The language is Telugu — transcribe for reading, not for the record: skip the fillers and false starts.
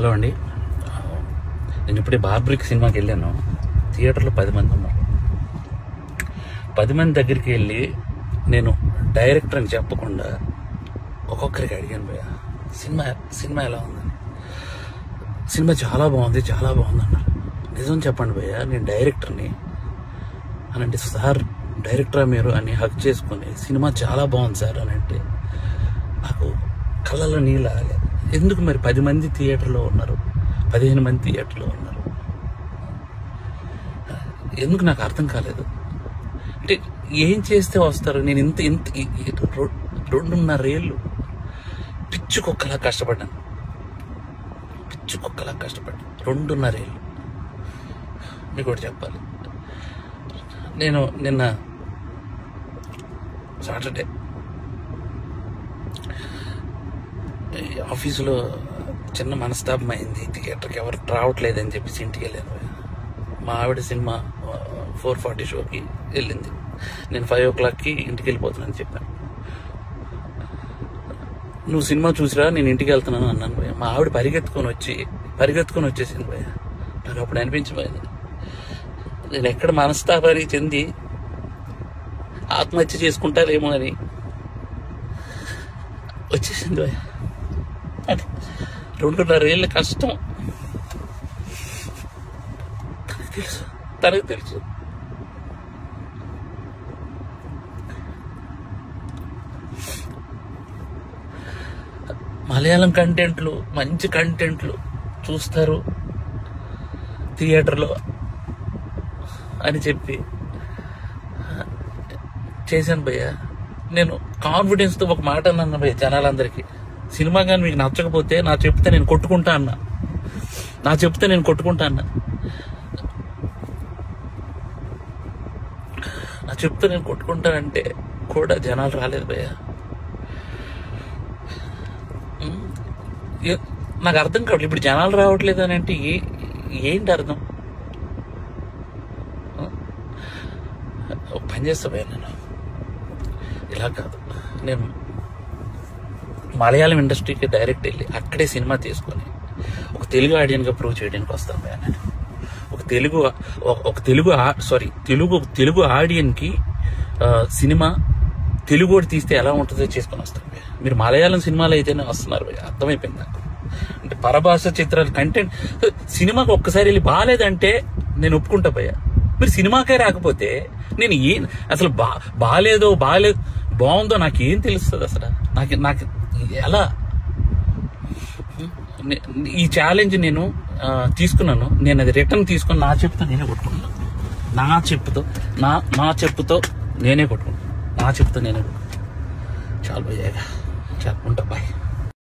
హలో అండి, నేను ఇప్పుడే బార్బరిక్ సినిమాకి వెళ్ళాను. థియేటర్లో 10 మంది ఉన్నారు. 10 మంది దగ్గరికి వెళ్ళి నేను డైరెక్టర్ అని చెప్పకుండా ఒక్కొక్కరికి అడిగాను, భయ్యా సినిమా ఎలా ఉందని. సినిమా చాలా బాగుంది అన్నారు. నిజం చెప్పండి భయ్యా, నేను డైరెక్టర్ని అని అంటే, సార్ డైరెక్టరా మీరు అని హక్ చేసుకుని సినిమా చాలా బాగుంది సార్ అని అంటే నాకు కళ్ళలో నీళ్ళు ఆగలేదు. ఎందుకు మరి 10 మంది థియేటర్లో ఉన్నారు, 15 మంది థియేటర్లో ఉన్నారు, ఎందుకు నాకు అర్థం కాలేదు. అంటే ఏం చేస్తే వస్తారు? నేను ఇంత 2.5 ఏళ్ళు పిచ్చుకొక్కలా కష్టపడ్డాను. 2.5 ఏళ్ళు. మీకు ఒకటి చెప్పాలి, నేను నిన్న సాటర్డే ఆఫీసులో చిన్న మనస్తాపం అయింది. థియేటర్కి ఎవరు రావట్లేదని చెప్పేసి ఇంటికి వెళ్ళాను. మా ఆవిడ సినిమా 4:40 షోకి వెళ్ళింది. నేను 5 o'clockకి ఇంటికి వెళ్ళిపోతున్నాను చెప్పాను. నువ్వు సినిమా చూసిరా, నేను ఇంటికి వెళ్తున్నాను అన్నాను భయ్య. మా ఆవిడ పరిగెత్తుకొని వచ్చేసింది భయ్య. నాకు అప్పుడు అనిపించిపోయింది, నేను ఎక్కడ మనస్తాపానికి చెంది ఆత్మహత్య చేసుకుంటారేమో అని వచ్చేసింది భయ్య. అది 2.5 ఏళ్ళ కష్టం తనకు తెలుసు. మలయాళం కంటెంట్లు, మంచి కంటెంట్లు చూస్తారు థియేటర్లో అని చెప్పి చేశాను భయ్య. నేను కాన్ఫిడెన్స్తో ఒక మాట అన్నాను భయ్య జనాలందరికీ, సినిమా కానీ మీకు నచ్చకపోతే నా చెప్తే నేను కొట్టుకుంటా అన్నా. అంటే కూడా జనాలు రాలేదు భయ్య. నాకు అర్థం కావట్లేదు, ఇప్పుడు జనాలు రావట్లేదు అని అంటే ఏంటి అర్థం? పని చేస్తా భయ్య, నేను ఇలా కాదు, నేను మలయాళం ఇండస్ట్రీకి డైరెక్ట్ వెళ్ళి అక్కడే సినిమా తీసుకొని ఒక తెలుగు ఆడియన్గా ప్రూవ్ చేయడానికి వస్తాను భయ్య. నేను ఒక తెలుగు ఆడియన్కి సినిమా తెలుగు తీస్తే ఎలా ఉంటుందో చేసుకొని వస్తాను భయ్య. మీరు మలయాళం సినిమాలు అయితేనే వస్తున్నారు భయ్య, అర్థమైపోయింది నాకు. అంటే పరభాష చిత్రాలు కంటెంట్ సినిమాకి ఒక్కసారి వెళ్ళి బాగాలేదంటే నేను ఒప్పుకుంటా భయ్య. మీరు సినిమాకే రాకపోతే నేను అసలు బాగాలేదు బాగుందో నాకేం తెలుస్తుంది అసలు? నాకు ఎలా ఈ ఛాలెంజ్ నేను తీసుకున్నాను. నేను అది రిటర్న్ తీసుకొని నా చెప్పుతో నేనే కొట్టుకుంటాను. నా చెప్పుతో నేనే కొట్టుకుంటాను. చాలు భయ్యా, ఉంటా బాయ్.